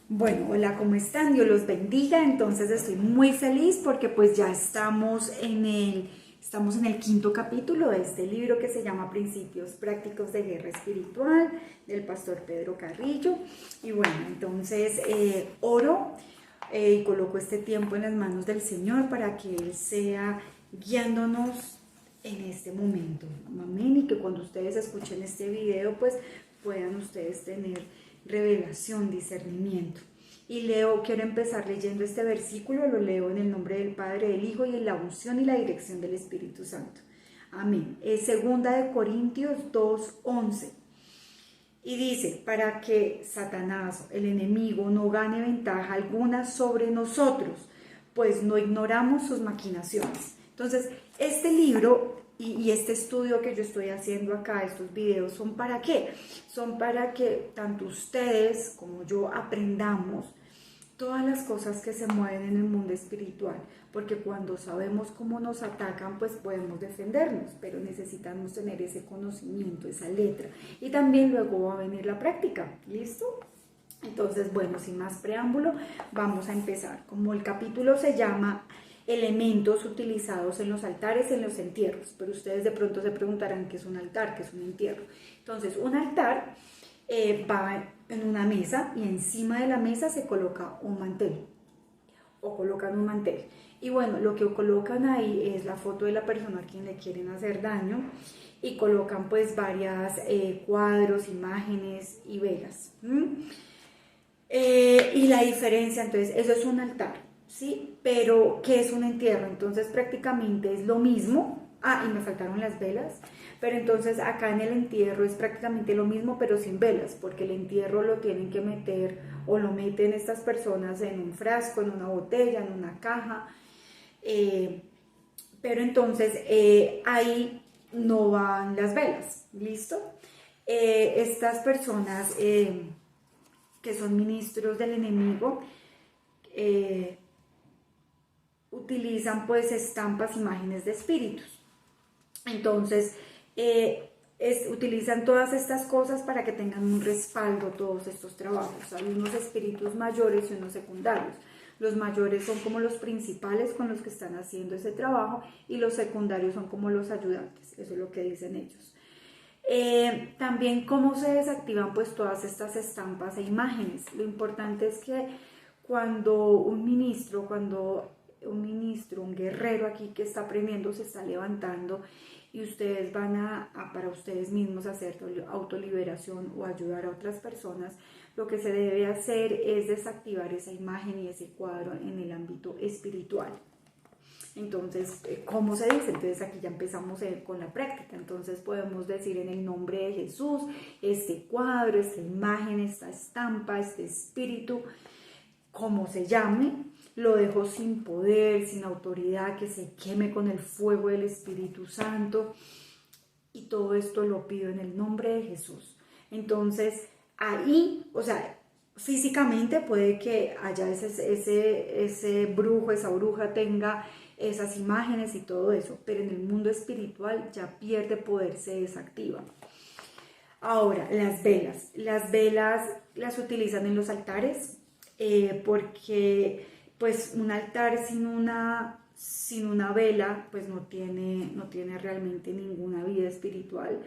Bueno, hola, ¿cómo están? Dios los bendiga. Entonces estoy muy feliz porque pues ya estamos en el quinto capítulo de este libro que se llama Principios Prácticos de Guerra Espiritual del pastor Pedro Carrillo. Y bueno, entonces oro y coloco este tiempo en las manos del Señor para que Él sea guiándonos en este momento. Amén. Y que cuando ustedes escuchen este video pues puedan ustedes tener revelación, discernimiento. Y quiero empezar leyendo este versículo, lo leo en el nombre del Padre, del Hijo y en la unción y la dirección del Espíritu Santo. Amén. Es segunda de Corintios 2:11. Y dice, para que Satanás, el enemigo, no gane ventaja alguna sobre nosotros, pues no ignoramos sus maquinaciones. Entonces, este libro y este estudio que yo estoy haciendo acá, estos videos, ¿son para qué? Son para que tanto ustedes como yo aprendamos todas las cosas que se mueven en el mundo espiritual, porque cuando sabemos cómo nos atacan, pues podemos defendernos, pero necesitamos tener ese conocimiento, esa letra, y también luego va a venir la práctica, ¿listo? Entonces, bueno, sin más preámbulo, vamos a empezar. Como el capítulo se llama elementos utilizados en los altares, en los entierros, pero ustedes de pronto se preguntarán qué es un altar, qué es un entierro. Entonces, un altar va en una mesa y encima de la mesa se coloca un mantel o colocan un mantel. Y bueno, lo que colocan ahí es la foto de la persona a quien le quieren hacer daño y colocan pues varias cuadros, imágenes y velas. Y la diferencia, entonces, eso es un altar, ¿sí? Pero, ¿qué es un entierro? Entonces, prácticamente es lo mismo. Ah, y me faltaron las velas. Pero entonces, acá en el entierro es prácticamente lo mismo, pero sin velas, porque el entierro lo tienen que meter o lo meten estas personas en un frasco, en una botella, en una caja. Pero entonces, ahí no van las velas, ¿listo? Estas personas que son ministros del enemigo, utilizan pues estampas, imágenes de espíritus. Entonces, utilizan todas estas cosas para que tengan un respaldo todos estos trabajos. Hay unos espíritus mayores y unos secundarios. Los mayores son como los principales con los que están haciendo ese trabajo y los secundarios son como los ayudantes. Eso es lo que dicen ellos. También cómo se desactivan pues todas estas estampas e imágenes. Lo importante es que cuando un ministro, un guerrero aquí que está aprendiendo, se está levantando y ustedes van para ustedes mismos hacer autoliberación o ayudar a otras personas, lo que se debe hacer es desactivar esa imagen y ese cuadro en el ámbito espiritual. Entonces, ¿cómo se dice? Entonces aquí ya empezamos con la práctica. Entonces podemos decir en el nombre de Jesús, este cuadro, esta imagen, esta estampa, este espíritu, como se llame, lo dejo sin poder, sin autoridad, que se queme con el fuego del Espíritu Santo. Y todo esto lo pido en el nombre de Jesús. Entonces, ahí, o sea, físicamente puede que haya ese brujo, esa bruja tenga esas imágenes y todo eso, pero en el mundo espiritual ya pierde poder, se desactiva. Ahora, las velas. Las velas las utilizan en los altares porque pues un altar sin una vela pues no tiene realmente ninguna vida espiritual.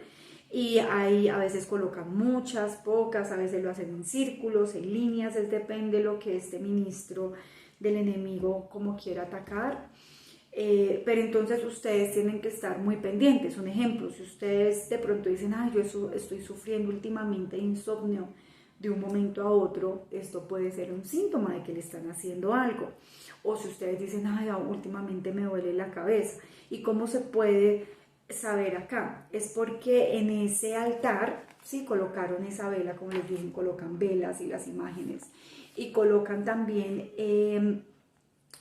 Y ahí a veces colocan muchas, pocas, a veces lo hacen en círculos, en líneas, depende de lo que este ministro del enemigo como quiera atacar. Pero entonces ustedes tienen que estar muy pendientes. Un ejemplo, si ustedes de pronto dicen, yo estoy sufriendo últimamente insomnio de un momento a otro, esto puede ser un síntoma de que le están haciendo algo. O si ustedes dicen, últimamente me duele la cabeza. ¿Y cómo se puede saber acá? Es porque en ese altar, sí, colocaron esa vela, como les dije, colocan velas y las imágenes. Y colocan también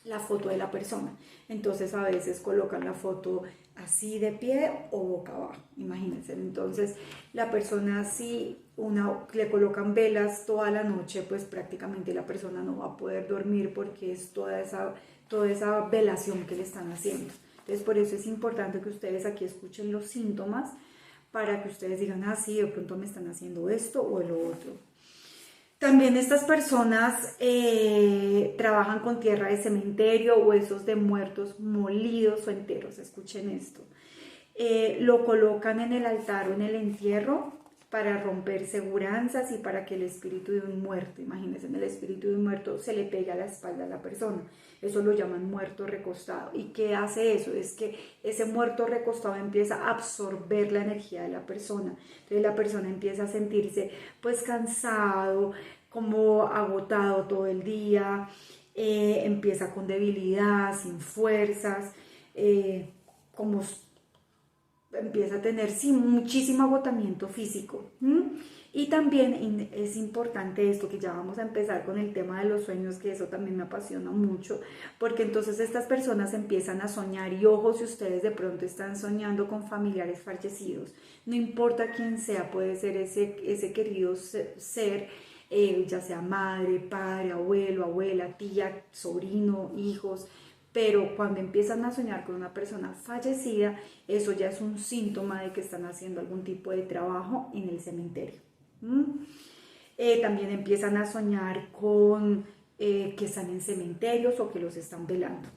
la foto de la persona. Entonces a veces colocan la foto así de pie o boca abajo, imagínense. Entonces la persona, si le colocan velas toda la noche, pues prácticamente la persona no va a poder dormir porque es toda esa velación que le están haciendo. Entonces por eso es importante que ustedes aquí escuchen los síntomas para que ustedes digan, sí, de pronto me están haciendo esto o lo otro. También estas personas trabajan con tierra de cementerio, huesos de muertos molidos o enteros, escuchen esto. Lo colocan en el altar o en el entierro para romper seguranzas y para que el espíritu de un muerto, imagínense, el espíritu de un muerto se le pega a la espalda a la persona. Eso lo llaman muerto recostado. ¿Y qué hace eso? Es que ese muerto recostado empieza a absorber la energía de la persona. Entonces la persona empieza a sentirse pues cansado, como agotado todo el día, empieza con debilidad, sin fuerzas, como empieza a tener sí, muchísimo agotamiento físico. Y también es importante esto, que ya vamos a empezar con el tema de los sueños, que eso también me apasiona mucho, porque entonces estas personas empiezan a soñar, y ojo si ustedes de pronto están soñando con familiares fallecidos, no importa quién sea, puede ser ese querido ser, ya sea madre, padre, abuelo, abuela, tía, sobrino, hijos, pero cuando empiezan a soñar con una persona fallecida, eso ya es un síntoma de que están haciendo algún tipo de trabajo en el cementerio. También empiezan a soñar con que están en cementerios o que los están velando.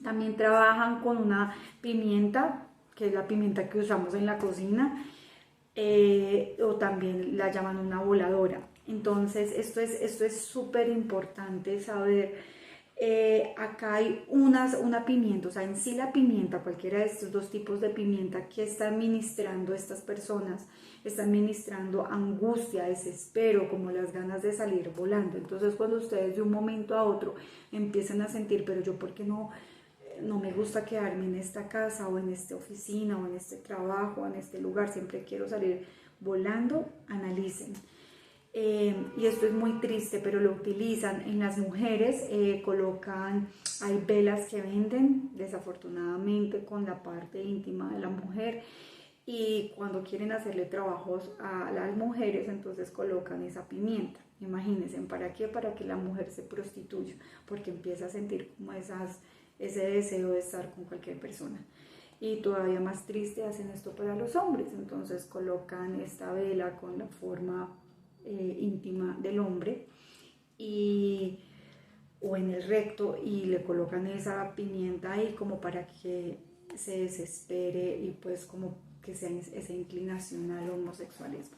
También trabajan con una pimienta, que es la pimienta que usamos en la cocina, o también la llaman una voladora. Entonces esto es súper importante saber. Acá hay una pimienta, o sea, en sí la pimienta, cualquiera de estos dos tipos de pimienta que están ministrando estas personas, están ministrando angustia, desespero, como las ganas de salir volando. Entonces cuando ustedes de un momento a otro empiezan a sentir, pero yo por qué no me gusta quedarme en esta casa o en esta oficina o en este trabajo o en este lugar, siempre quiero salir volando, analicen. Y esto es muy triste, pero lo utilizan en las mujeres, hay velas que venden desafortunadamente con la parte íntima de la mujer, y cuando quieren hacerle trabajos a las mujeres, entonces colocan esa pimienta. Imagínense, ¿para qué? Para que la mujer se prostituya, porque empieza a sentir como ese deseo de estar con cualquier persona. Y todavía más triste hacen esto para los hombres, entonces colocan esta vela con la forma íntima del hombre o en el recto, y le colocan esa pimienta ahí como para que se desespere y pues como que sea esa inclinación al homosexualismo.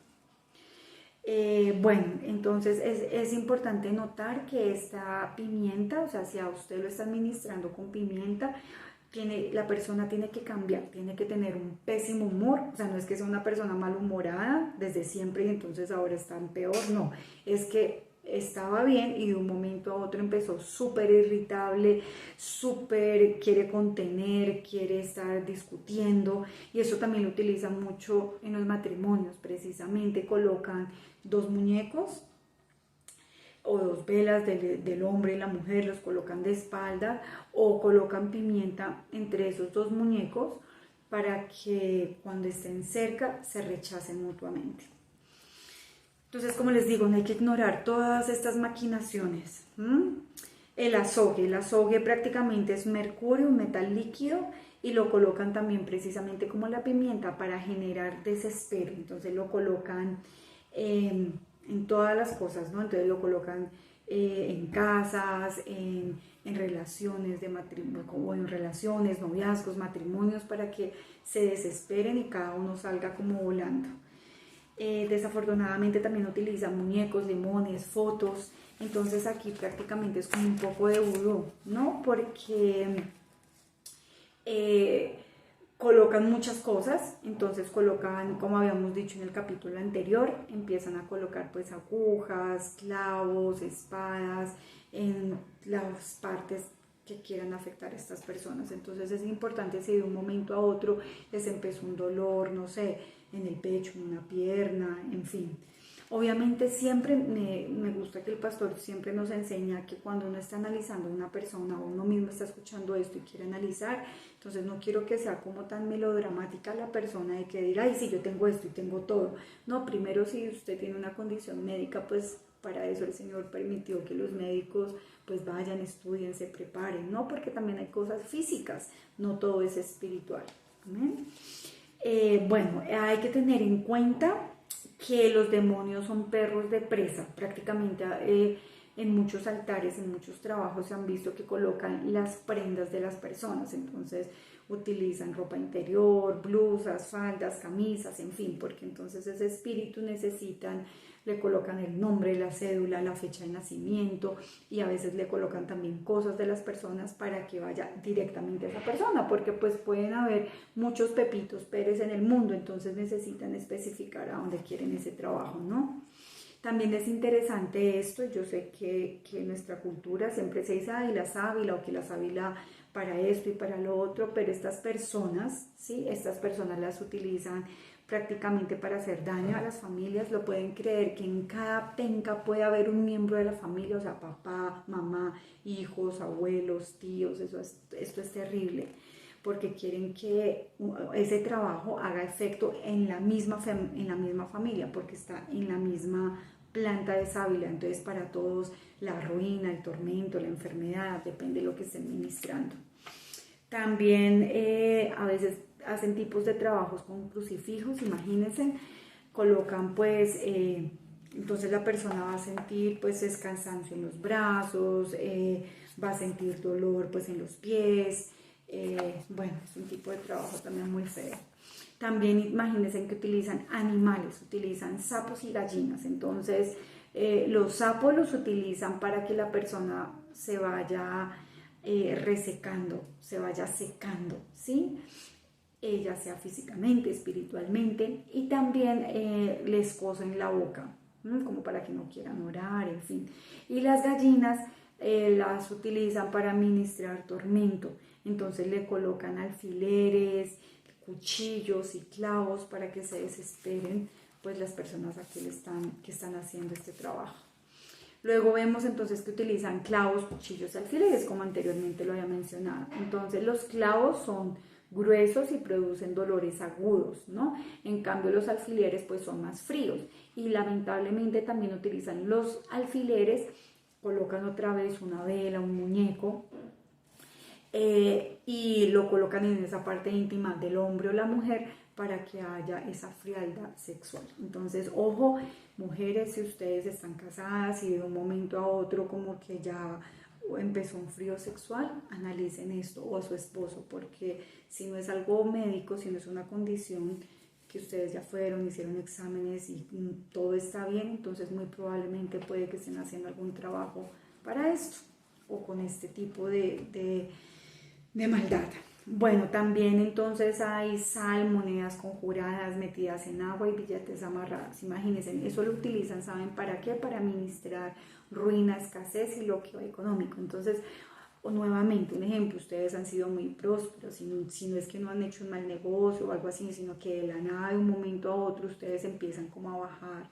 Bueno, entonces es importante notar que esta pimienta, o sea, si a usted lo está administrando con pimienta, la persona tiene que cambiar, tiene que tener un pésimo humor, o sea, no es que sea una persona malhumorada desde siempre y entonces ahora está peor, no, es que estaba bien y de un momento a otro empezó súper irritable, súper quiere contener, quiere estar discutiendo, y eso también lo utilizan mucho en los matrimonios, precisamente colocan dos muñecos o dos velas del hombre y la mujer, los colocan de espalda o colocan pimienta entre esos dos muñecos para que cuando estén cerca se rechacen mutuamente. Entonces, como les digo, no hay que ignorar todas estas maquinaciones. El azogue prácticamente es mercurio, un metal líquido, y lo colocan también precisamente como la pimienta para generar desespero. Entonces lo colocan en todas las cosas, ¿no? Entonces lo colocan en casas, en relaciones de matrimonio, o en relaciones, noviazgos, matrimonios, para que se desesperen y cada uno salga como volando. Desafortunadamente también utilizan muñecos, limones, fotos, entonces aquí prácticamente es como un poco de vudú, ¿no? Porque colocan muchas cosas, entonces colocan, como habíamos dicho en el capítulo anterior, empiezan a colocar pues agujas, clavos, espadas en las partes que quieran afectar a estas personas. Entonces es importante si de un momento a otro les empezó un dolor, no sé, en el pecho, en una pierna, en fin. Obviamente siempre me gusta que el pastor siempre nos enseña que cuando uno está analizando a una persona o uno mismo está escuchando esto y quiere analizar, entonces no quiero que sea como tan melodramática la persona de que diga, ay, sí, yo tengo esto y tengo todo. No, primero si usted tiene una condición médica, pues para eso el Señor permitió que los médicos pues vayan, estudien, se preparen, ¿no? Porque también hay cosas físicas, no todo es espiritual. Bueno, hay que tener en cuenta que los demonios son perros de presa. Prácticamente en muchos altares, en muchos trabajos se han visto que colocan las prendas de las personas, entonces utilizan ropa interior, blusas, faldas, camisas, en fin, porque entonces ese espíritu le colocan el nombre, la cédula, la fecha de nacimiento, y a veces le colocan también cosas de las personas para que vaya directamente a esa persona, porque pues pueden haber muchos Pepitos Pérez en el mundo, entonces necesitan especificar a dónde quieren ese trabajo, ¿no? También es interesante esto. Yo sé que en nuestra cultura siempre se dice, ay, la sábila, o que la sábila para esto y para lo otro, pero estas personas, ¿sí? Estas personas las utilizan prácticamente para hacer daño a las familias. Lo pueden creer que en cada penca puede haber un miembro de la familia, o sea, papá, mamá, hijos, abuelos, tíos. Esto es terrible, porque quieren que ese trabajo haga efecto en la misma familia, porque está en la misma planta de sábila. Entonces para todos la ruina, el tormento, la enfermedad, depende de lo que estén ministrando. También a veces hacen tipos de trabajos con crucifijos, imagínense, colocan pues, entonces la persona va a sentir pues cansancio en los brazos, va a sentir dolor pues en los pies. Bueno, es un tipo de trabajo también muy feo. También imagínense que utilizan animales, utilizan sapos y gallinas. Entonces los sapos los utilizan para que la persona se vaya resecando, se vaya secando, ¿sí? Ya sea físicamente, espiritualmente, y también les cosen la boca, como para que no quieran orar, en fin. Y las gallinas las utilizan para ministrar tormento. Entonces le colocan alfileres, cuchillos y clavos para que se desesperen pues las personas aquí que están haciendo este trabajo. Luego vemos entonces que utilizan clavos, cuchillos y alfileres, como anteriormente lo había mencionado. Entonces los clavos son gruesos y producen dolores agudos, ¿no? En cambio los alfileres pues son más fríos, y lamentablemente también utilizan los alfileres, colocan otra vez una vela, un muñeco, y lo colocan en esa parte íntima del hombre o la mujer para que haya esa frialdad sexual. Entonces, ojo, mujeres, si ustedes están casadas y de un momento a otro como que ya empezó un frío sexual, analicen esto, o a su esposo, porque si no es algo médico, si no es una condición que ustedes ya fueron, hicieron exámenes y todo está bien, entonces muy probablemente puede que estén haciendo algún trabajo para esto, o con este tipo de maldad. Bueno, también entonces hay sal, monedas conjuradas metidas en agua y billetes amarrados. Imagínense, eso lo utilizan, ¿saben para qué? Para administrar ruina, escasez y bloqueo económico. Entonces, nuevamente, un ejemplo, ustedes han sido muy prósperos, si no es que no han hecho un mal negocio o algo así, sino que de la nada, de un momento a otro, ustedes empiezan como a bajar.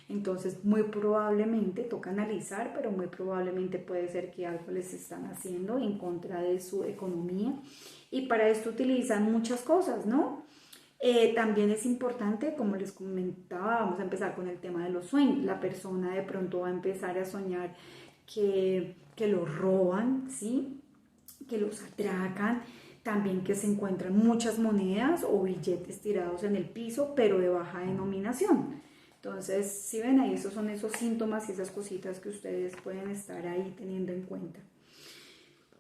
Entonces, muy probablemente, toca analizar, pero muy probablemente puede ser que algo les están haciendo en contra de su economía, y para esto utilizan muchas cosas, ¿no? También es importante, como les comentaba, vamos a empezar con el tema de los sueños. La persona de pronto va a empezar a soñar que los roban, ¿sí? Que los atracan, también que se encuentran muchas monedas o billetes tirados en el piso, pero de baja denominación. Entonces, si ven ahí, esos son esos síntomas y esas cositas que ustedes pueden estar ahí teniendo en cuenta.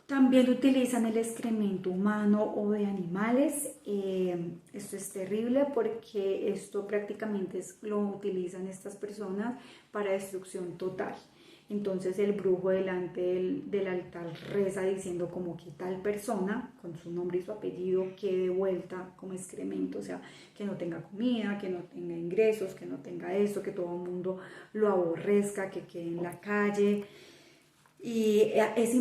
También utilizan el excremento humano o de animales. Esto es terrible porque esto prácticamente lo utilizan estas personas para destrucción total. Entonces el brujo delante del altar reza diciendo como que tal persona, con su nombre y su apellido, quede vuelta como excremento, o sea, que no tenga comida, que no tenga ingresos, que no tenga esto, que todo el mundo lo aborrezca, que quede en la calle. Y es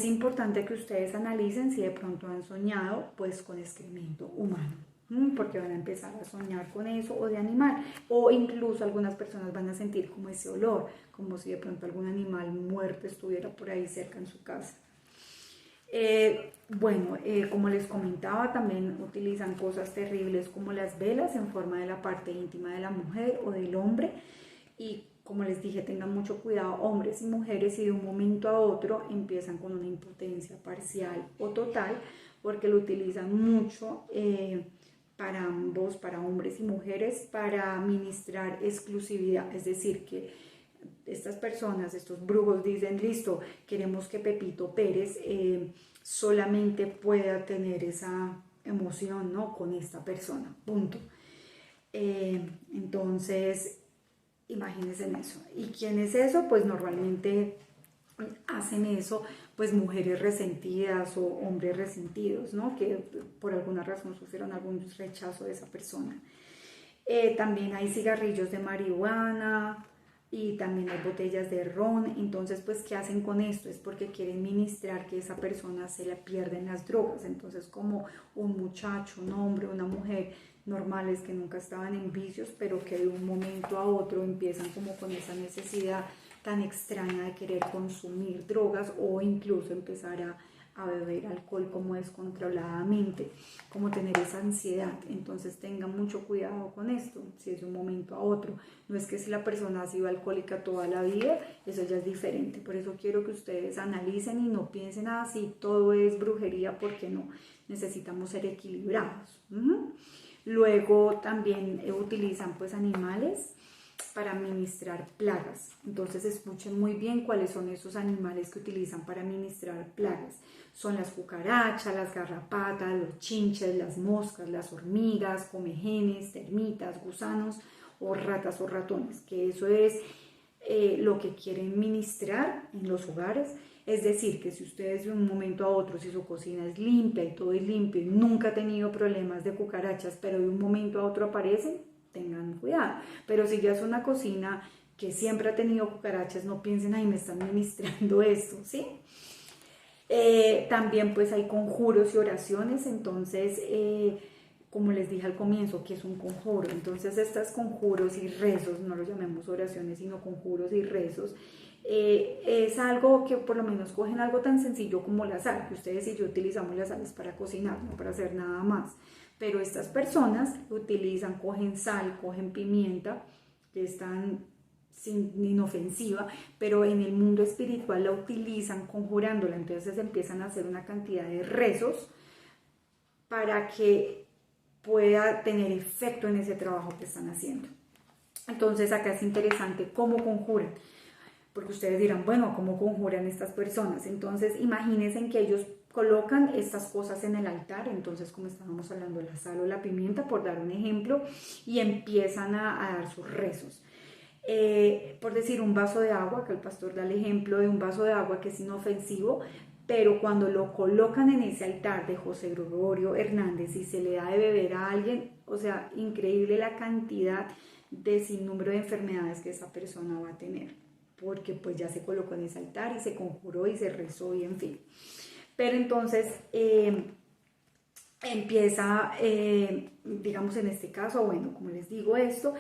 importante que ustedes analicen si de pronto han soñado pues con excremento humano, porque van a empezar a soñar con eso, o de animal, o incluso algunas personas van a sentir como ese olor, como si de pronto algún animal muerto estuviera por ahí cerca en su casa. Como les comentaba, también utilizan cosas terribles como las velas en forma de la parte íntima de la mujer o del hombre, y como les dije, tengan mucho cuidado hombres y mujeres si de un momento a otro empiezan con una impotencia parcial o total, porque lo utilizan mucho para ambos, para hombres y mujeres, para ministrar exclusividad. Es decir, que estas personas, estos brujos dicen, listo, queremos que Pepito Pérez solamente pueda tener esa emoción, ¿no?, con esta persona, punto. Entonces, imagínense en eso. ¿Y quién es eso? Pues normalmente hacen eso pues mujeres resentidas o hombres resentidos, ¿no?, que por alguna razón sufrieron algún rechazo de esa persona. También hay cigarrillos de marihuana y también hay botellas de ron. Entonces, pues, ¿qué hacen con esto? Es porque quieren ministrar que esa persona se le pierden las drogas. Entonces, como un muchacho, un hombre, una mujer normales que nunca estaban en vicios, pero que de un momento a otro empiezan como con esa necesidad tan extraña de querer consumir drogas o incluso empezar a beber alcohol como descontroladamente, como tener esa ansiedad. Entonces tengan mucho cuidado con esto, si es de un momento a otro. No es que si la persona ha sido alcohólica toda la vida, eso ya es diferente. Por eso quiero que ustedes analicen y no piensen así, todo es brujería, porque no, necesitamos ser equilibrados. Luego también utilizan pues animales para administrar plagas. Entonces escuchen muy bien cuáles son esos animales que utilizan para administrar plagas. Son las cucarachas, las garrapatas, los chinches, las moscas, las hormigas, comejenes, termitas, gusanos o ratas o ratones, que eso es lo que quieren ministrar en los hogares. Es decir, que si ustedes de un momento a otro, si su cocina es limpia y todo es limpio y nunca ha tenido problemas de cucarachas, pero de un momento a otro aparecen, tengan cuidado. Pero si ya es una cocina que siempre ha tenido cucarachas, no piensen, ay, me están ministrando esto, ¿sí? También pues hay conjuros y oraciones. Entonces, como les dije al comienzo, ¿qué es un conjuro? Entonces, estos conjuros y rezos, no los llamemos oraciones, sino conjuros y rezos, es algo que por lo menos cogen algo tan sencillo como la sal, que ustedes y yo utilizamos las sales para cocinar, no para hacer nada más. Pero estas personas utilizan, cogen sal, cogen pimienta, que es tan inofensiva, pero en el mundo espiritual la utilizan conjurándola. Entonces empiezan a hacer una cantidad de rezos para que pueda tener efecto en ese trabajo que están haciendo. Entonces acá es interesante cómo conjuran, porque ustedes dirán, bueno, ¿cómo conjuran estas personas? Entonces imagínense que ellos colocan estas cosas en el altar, entonces como estábamos hablando de la sal o la pimienta, por dar un ejemplo, y empiezan a dar sus rezos. Por decir, un vaso de agua, que el pastor da el ejemplo de un vaso de agua que es inofensivo, pero cuando lo colocan en ese altar de José Gregorio Hernández y se le da de beber a alguien, o sea, increíble la cantidad de sinnúmero de enfermedades que esa persona va a tener, porque pues ya se colocó en ese altar y se conjuró y se rezó y en fin. Pero entonces empieza, digamos en este caso, bueno, como les digo esto,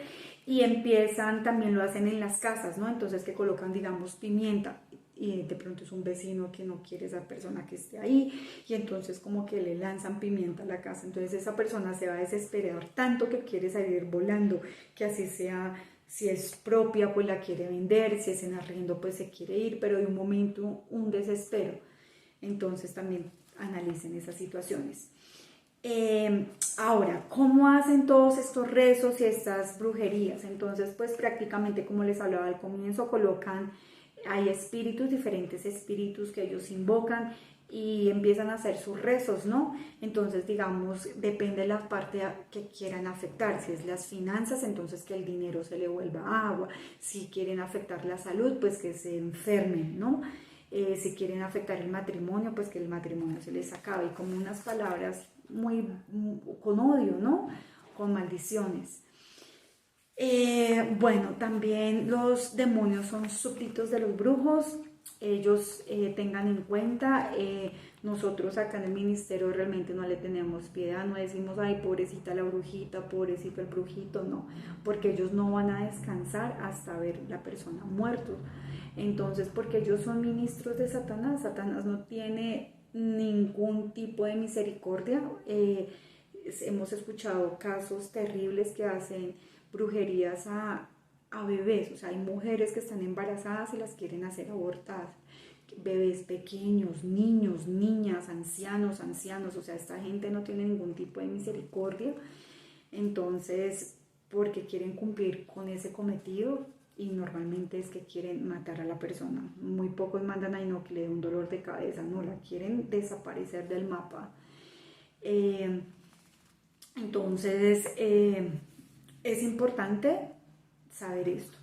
y empiezan, también lo hacen en las casas, ¿no? Entonces que colocan, digamos, pimienta, y de pronto es un vecino que no quiere esa persona que esté ahí, y entonces como que le lanzan pimienta a la casa. Entonces esa persona se va a desesperar tanto que quiere salir volando, que así sea, si es propia pues la quiere vender, si es en arriendo pues se quiere ir, pero de un momento un desespero. Entonces también analicen esas situaciones. Ahora, ¿cómo hacen todos estos rezos y estas brujerías? Entonces, pues prácticamente, como les hablaba al comienzo, hay espíritus, diferentes espíritus que ellos invocan y empiezan a hacer sus rezos, ¿no? Entonces, digamos, depende de la parte que quieran afectar. Si es las finanzas, entonces que el dinero se le vuelva agua. Si quieren afectar la salud, pues que se enfermen, ¿no? Si quieren afectar el matrimonio, pues que el matrimonio se les acabe. Y como unas palabras muy con odio, ¿no? Con maldiciones. Bueno, también los demonios son súbditos de los brujos. Ellos tengan en cuenta, nosotros acá en el ministerio realmente no le tenemos piedad, no decimos, ay, pobrecita la brujita, pobrecito el brujito, no, porque ellos no van a descansar hasta ver la persona muerto. Entonces, porque ellos son ministros de Satanás, Satanás no tiene ningún tipo de misericordia. Hemos escuchado casos terribles que hacen brujerías a bebés, o sea, hay mujeres que están embarazadas y las quieren hacer abortar, bebés pequeños, niños, niñas, ancianos, o sea, esta gente no tiene ningún tipo de misericordia. Entonces, porque quieren cumplir con ese cometido y normalmente es que quieren matar a la persona. Muy pocos mandan ahí no que le dé un dolor de cabeza, no, la quieren desaparecer del mapa. Entonces, es importante saber esto.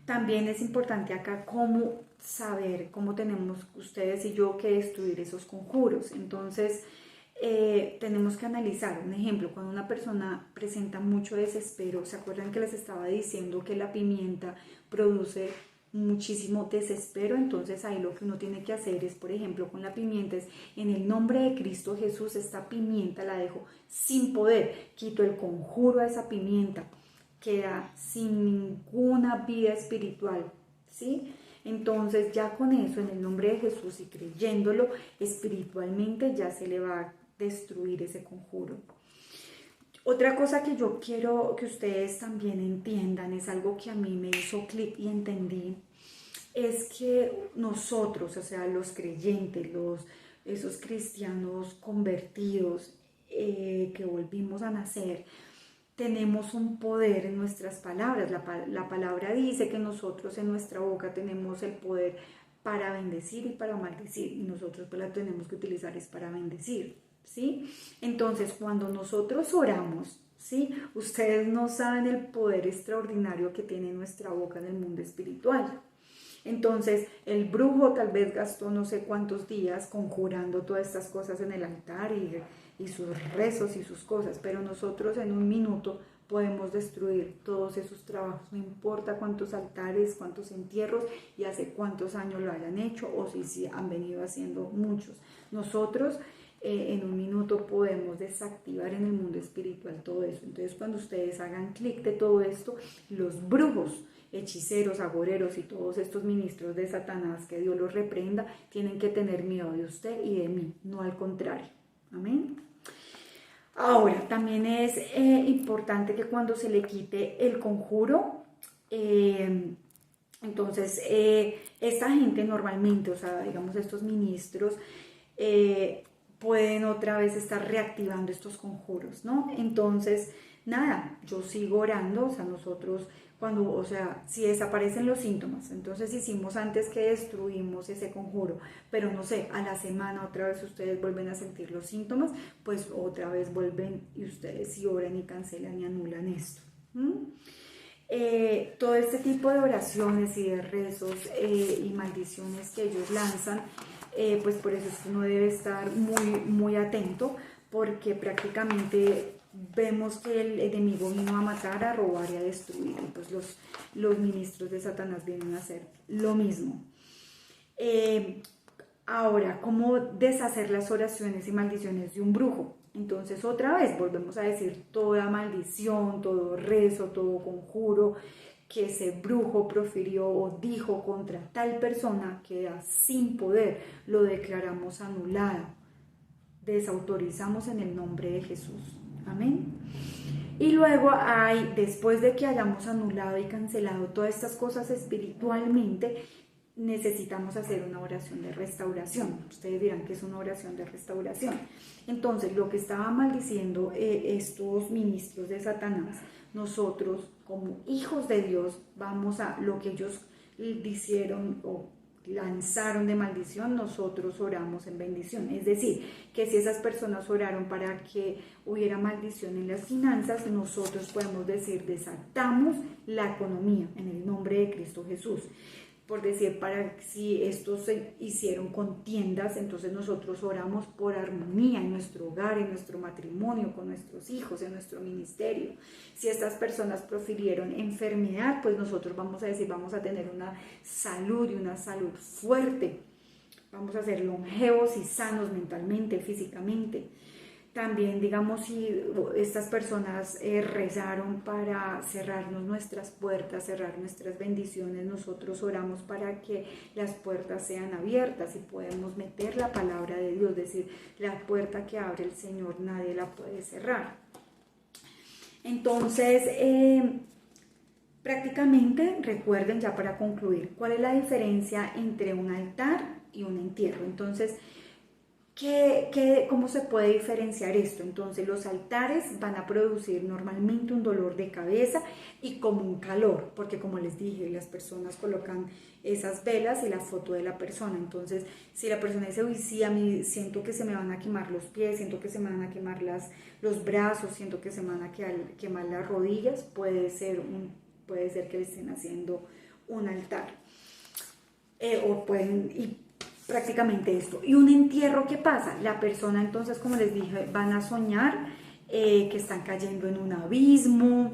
También es importante acá cómo saber, cómo tenemos ustedes y yo que destruir esos conjuros. Entonces, tenemos que analizar, un ejemplo, cuando una persona presenta mucho desespero, ¿se acuerdan que les estaba diciendo que la pimienta produce muchísimo desespero? Entonces ahí lo que uno tiene que hacer es, por ejemplo, con la pimienta es, en el nombre de Cristo Jesús, esta pimienta la dejo sin poder, quito el conjuro a esa pimienta, queda sin ninguna vida espiritual, ¿sí? Entonces ya con eso, en el nombre de Jesús y creyéndolo espiritualmente, ya se le va a destruir ese conjuro. Otra cosa que yo quiero que ustedes también entiendan, es algo que a mí me hizo clic y entendí, es que nosotros, o sea, los creyentes, esos cristianos convertidos que volvimos a nacer, tenemos un poder en nuestras palabras. La palabra dice que nosotros en nuestra boca tenemos el poder para bendecir y para maldecir, y nosotros pues la tenemos que utilizar es para bendecir, ¿sí? Entonces, cuando nosotros oramos, ¿sí? Ustedes no saben el poder extraordinario que tiene nuestra boca en el mundo espiritual. Entonces, el brujo tal vez gastó no sé cuántos días conjurando todas estas cosas en el altar y sus rezos y sus cosas, pero nosotros en un minuto podemos destruir todos esos trabajos, no importa cuántos altares, cuántos entierros y hace cuántos años lo hayan hecho o si han venido haciendo muchos. Nosotros en un minuto podemos desactivar en el mundo espiritual todo eso. Entonces, cuando ustedes hagan clic de todo esto, los brujos, hechiceros, agoreros y todos estos ministros de Satanás, que Dios los reprenda, tienen que tener miedo de usted y de mí, no al contrario. Amén. Ahora, también es importante que cuando se le quite el conjuro, entonces esta gente normalmente, o sea, digamos estos ministros, pueden otra vez estar reactivando estos conjuros, ¿no? Entonces, nada, yo sigo orando, o sea, nosotros cuando, o sea, si desaparecen los síntomas, entonces hicimos antes que destruimos ese conjuro, pero no sé, a la semana otra vez ustedes vuelven a sentir los síntomas, pues otra vez vuelven y ustedes sí oran y cancelan y anulan esto. Todo este tipo de oraciones y de rezos y maldiciones que ellos lanzan, pues por eso es que uno debe estar muy, muy atento, porque prácticamente vemos que el enemigo vino a matar, a robar y a destruir, y pues los ministros de Satanás vienen a hacer lo mismo. Ahora, ¿cómo deshacer las oraciones y maldiciones de un brujo? Entonces otra vez volvemos a decir, toda maldición, todo rezo, todo conjuro que ese brujo profirió o dijo contra tal persona queda sin poder, lo declaramos anulado, desautorizamos en el nombre de Jesús. Amén. Y luego después de que hayamos anulado y cancelado todas estas cosas espiritualmente, necesitamos hacer una oración de restauración. Ustedes dirán que es una oración de restauración. Entonces, lo que estaba maldiciendo estos ministros de Satanás, nosotros como hijos de Dios vamos a lo que ellos hicieron o lanzaron de maldición, nosotros oramos en bendición. Es decir, que si esas personas oraron para que hubiera maldición en las finanzas, nosotros podemos decir, desatamos la economía en el nombre de Cristo Jesús. Por decir, para si estos se hicieron contiendas, entonces nosotros oramos por armonía en nuestro hogar, en nuestro matrimonio, con nuestros hijos, en nuestro ministerio. Si estas personas profirieron enfermedad, pues nosotros vamos a decir, vamos a tener una salud y una salud fuerte. Vamos a ser longevos y sanos mentalmente, físicamente. También, digamos, si estas personas rezaron para cerrarnos nuestras puertas, cerrar nuestras bendiciones, nosotros oramos para que las puertas sean abiertas y podemos meter la palabra de Dios, es decir, la puerta que abre el Señor nadie la puede cerrar. Entonces, prácticamente, recuerden ya para concluir, ¿cuál es la diferencia entre un altar y un entierro? Entonces, ¿Cómo se puede diferenciar esto? Entonces los altares van a producir normalmente un dolor de cabeza y como un calor, porque como les dije, las personas colocan esas velas y la foto de la persona. Entonces, si la persona dice, uy, sí, a mí siento que se me van a quemar los pies, siento que se me van a quemar los brazos, siento que se me van a quemar las rodillas, puede ser que le estén haciendo un altar. Y prácticamente esto. Y un entierro, ¿qué pasa? La persona entonces, como les dije, van a soñar que están cayendo en un abismo,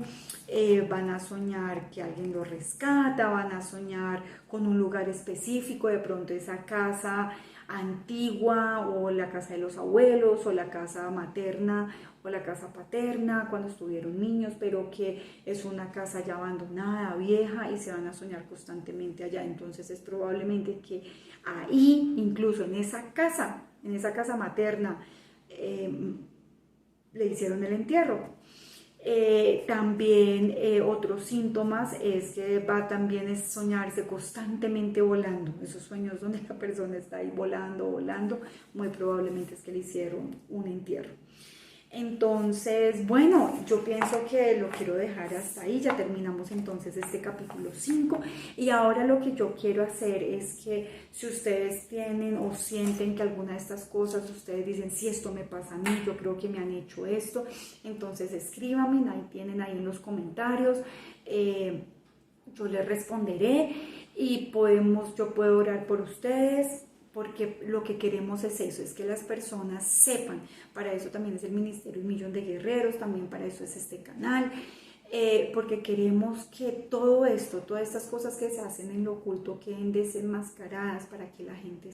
van a soñar que alguien los rescata, van a soñar con un lugar específico, de pronto esa casa antigua o la casa de los abuelos o la casa materna o la casa paterna cuando estuvieron niños, pero que es una casa ya abandonada, vieja, y se van a soñar constantemente allá. Entonces es probablemente que ahí, incluso en esa casa materna, le hicieron el entierro. También otros síntomas es que va también es soñarse constantemente volando, esos sueños donde la persona está ahí volando, muy probablemente es que le hicieron un entierro. Entonces, bueno, yo pienso que lo quiero dejar hasta ahí, ya terminamos entonces este capítulo 5 y ahora lo que yo quiero hacer es que si ustedes tienen o sienten que alguna de estas cosas, ustedes dicen, si esto me pasa a mí, yo creo que me han hecho esto, entonces escríbanme, ahí tienen ahí en los comentarios, yo les responderé y yo puedo orar por ustedes, porque lo que queremos es eso, es que las personas sepan. Para eso también es el Ministerio Un Millón de Guerreros, también para eso es este canal, porque queremos que todo esto, todas estas cosas que se hacen en lo oculto queden desenmascaradas para que la gente